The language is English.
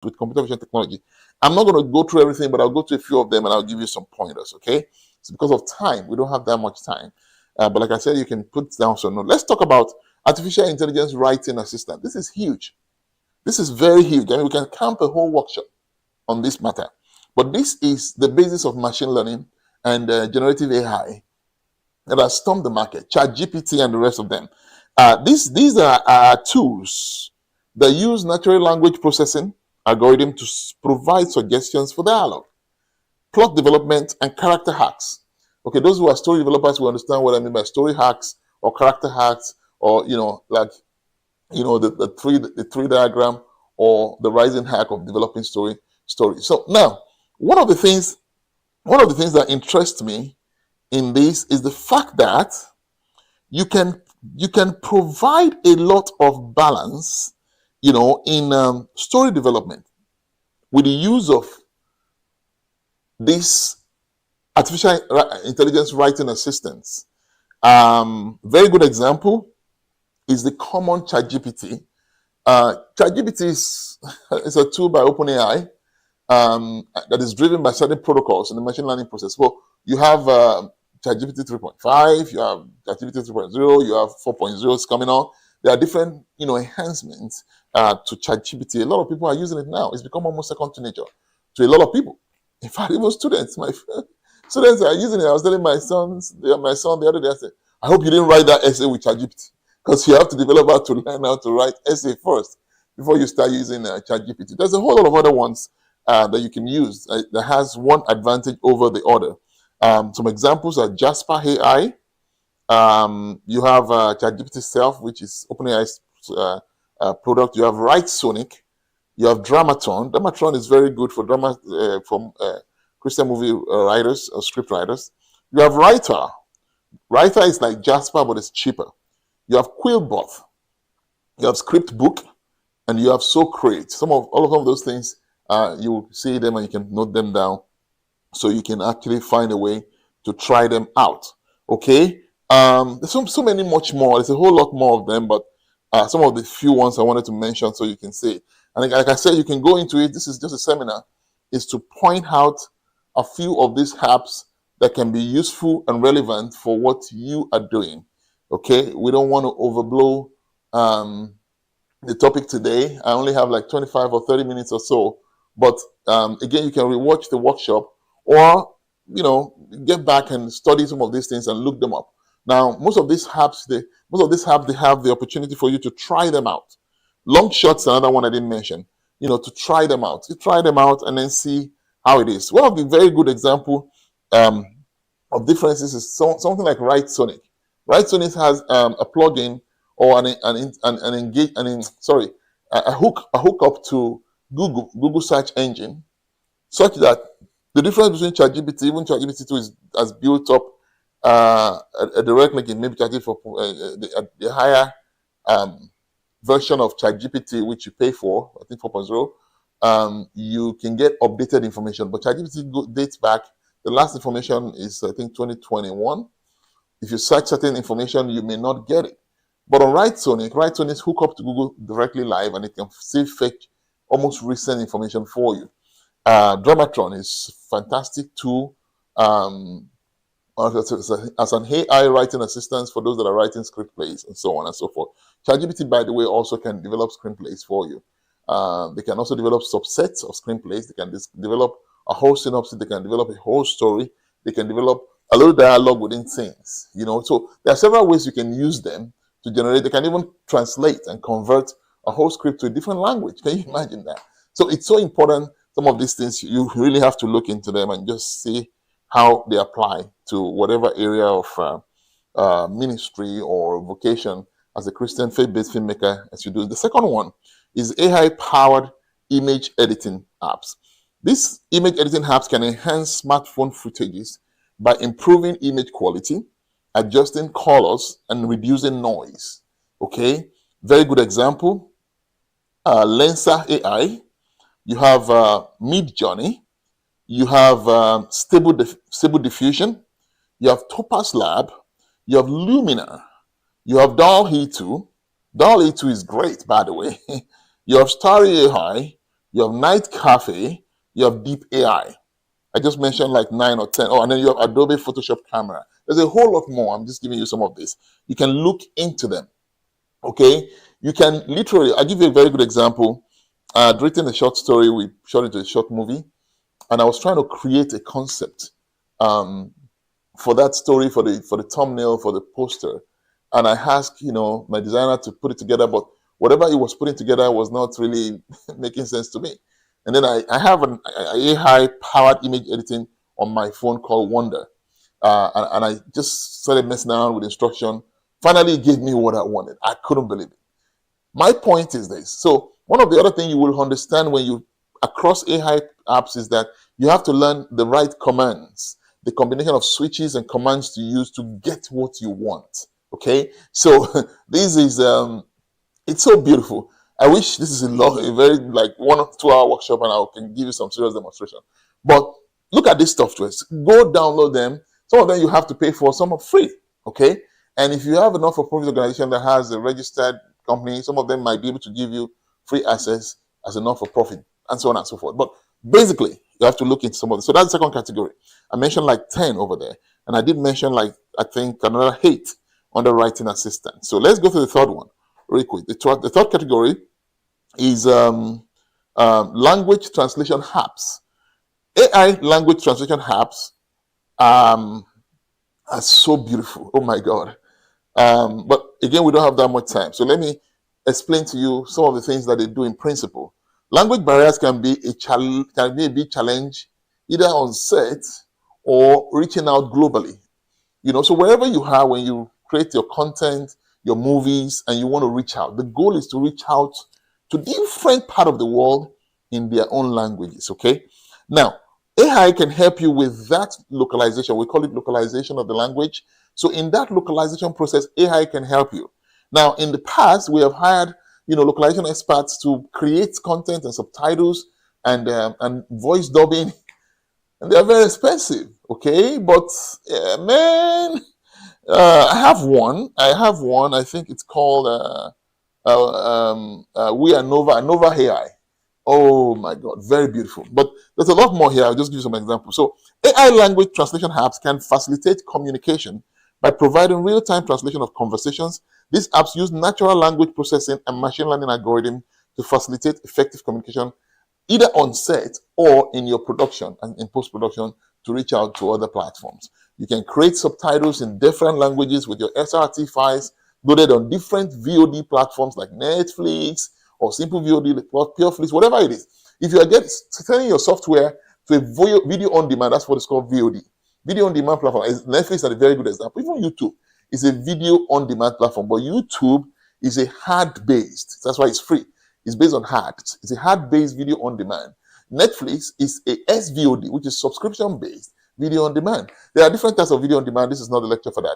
with computer vision technology. I'm not going to go through everything, but I'll go to a few of them and I'll give you some pointers, okay? It's because of time. We don't have that much time. But like I said, you can put down some notes. Let's talk about artificial intelligence writing assistant. This is huge. This is very huge. I mean, we can camp a whole workshop on this matter. But this is the basis of machine learning and generative AI that has stormed the market, ChatGPT and the rest of them. These are tools that use natural language processing algorithm to provide suggestions for dialogue, plot development, and character hacks. Okay, those who are story developers will understand what I mean by story hacks or character hacks, or the tree diagram or the rising hack of developing story. So now, one of the things that interests me in this is the fact that you can provide a lot of balance, in story development with the use of this artificial intelligence writing assistants. Very good example is the common ChatGPT. ChatGPT is a tool by OpenAI that is driven by certain protocols in the machine learning process. Well, you have ChatGPT 3.5, you have ChatGPT 3.0, you have 4.0 coming on. There are different, enhancements to ChatGPT. A lot of people are using it now. It's become almost second to nature to a lot of people. In fact, even students, students are using it. I was telling my son the other day, I said, I hope you didn't write that essay with ChatGPT, because you have to develop how to learn how to write essay first before you start using ChatGPT. There's a whole lot of other ones that you can use that has one advantage over the other. Some examples are Jasper AI. You have ChatGPT Self, which is OpenAI's product. You have Write Sonic. You have Dramatron. Dramatron is very good for drama from Christian movie writers or script writers. You have Writer. Writer is like Jasper, but it's cheaper. You have Quillbot. You have Scriptbook, and you have SoCreate. All of those things, you will see them and you can note them down, so you can actually find a way to try them out. Okay. There's so many much more. There's a whole lot more of them, but some of the few ones I wanted to mention so you can see. And like I said, you can go into it. This is just a seminar. Is to point out a few of these apps that can be useful and relevant for what you are doing. Okay, we don't want to overblow the topic today. I only have like 25 or 30 minutes or so. But again, you can rewatch the workshop, or get back and study some of these things and look them up. Now, most of these apps, they have the opportunity for you to try them out. Long shots, another one I didn't mention. To try them out. You try them out and then see how it is. One of the very good example of differences is something like Write Sonic. Write Sonic has a plugin or a hookup to Google search engine, such that the difference between ChatGPT, even ChatGPT 2 has built up a direct link in maybe ChatGPT for the higher version of ChatGPT, which you pay for, I think 4.0. You can get updated information, but ChatGPT dates back. The last information is, I think, 2021. If you search certain information, you may not get it. But on Write Sonic is hooked up to Google directly live, and it can still fetch almost recent information for you. Dramatron is a fantastic tool as an AI writing assistant for those that are writing screenplays and so on and so forth. ChatGPT, by the way, also can develop screenplays for you. They can also develop subsets of screenplays. They can develop a whole synopsis. They can develop a whole story. They can develop a little dialogue within scenes. So there are several ways you can use them to generate. They can even translate and convert a whole script to a different language. Can you imagine that? So it's so important. Some of these things, you really have to look into them and just see how they apply to whatever area of ministry or vocation as a Christian faith-based filmmaker as you do. The second one is AI-powered image editing apps. These image editing apps can enhance smartphone footages by improving image quality, adjusting colors, and reducing noise. Okay, very good example. Lensa AI. You have Midjourney. You have Stable Diffusion. You have Topaz Lab. You have Lumina. You have DALL-E 2. DALL-E 2 is great, by the way. You have Starry AI. you have Night Cafe, you have Deep AI. I just mentioned like 9 or 10. Oh, and then you have Adobe Photoshop Camera. There's a whole lot more. I'm just giving you some of this. You can look into them. Okay, you can literally. I'll give you a very good example. I'd written a short story. We shot it into a short movie, and I was trying to create a concept for that story, for the thumbnail, for the poster. And I asked, my designer to put it together, but whatever he was putting together was not really making sense to me. And then I have an AI powered image editing on my phone called Wonder. And I just started messing around with instruction. Finally, it gave me what I wanted. I couldn't believe it. My point is this. So one of the other things you will understand when you across AI apps is that you have to learn the right commands, the combination of switches and commands to use to get what you want. Okay, so this is it's so beautiful. I wish this is a very like 1 or 2 hour workshop and I can give you some serious demonstration. But look at these softwares. Go download them. Some of them you have to pay for, some are free. Okay, and if you have a not-for-profit organization that has a registered company, some of them might be able to give you free access as a not-for-profit, and so on and so forth. But basically, you have to look into some of this. So that's the second category. I mentioned like 10 over there, and I did mention like I think another 8 under writing assistant. So let's go to the third one real quick. The third category is language translation apps. AI language translation apps are so beautiful. Oh my God. But again, we don't have that much time. So let me explain to you some of the things that they do in principle. Language barriers can be a big challenge, either on set or reaching out globally. So wherever you are, when you create your content, your movies, and you want to reach out, the goal is to reach out to different part of the world in their own languages. Okay. Now, AI can help you with that localization. We call it localization of the language. So in that localization process, AI can help you. Now, in the past, we have hired, localization experts to create content and subtitles and voice dubbing, and they're very expensive. Okay, but man, I have one. I think it's called We Are Nova AI. Oh my God, very beautiful. But there's a lot more here. I'll just give you some examples. So AI language translation apps can facilitate communication by providing real-time translation of conversations. These apps use natural language processing and machine learning algorithms to facilitate effective communication, either on set or in your production and in post-production, to reach out to other platforms. You can create subtitles in different languages with your SRT files loaded on different VOD platforms like Netflix or Simple VOD, Pureflix, whatever it is. If you are sending your software to a video on demand, that's what it's called, VOD. Video on demand platform. Netflix is a very good example. Even YouTube is a video on demand platform, but YouTube is a hard-based. That's why it's free. It's based on hard. It's a hard-based video on demand. Netflix is a SVOD, which is subscription-based video on demand. There are different types of video on demand. This is not a lecture for that.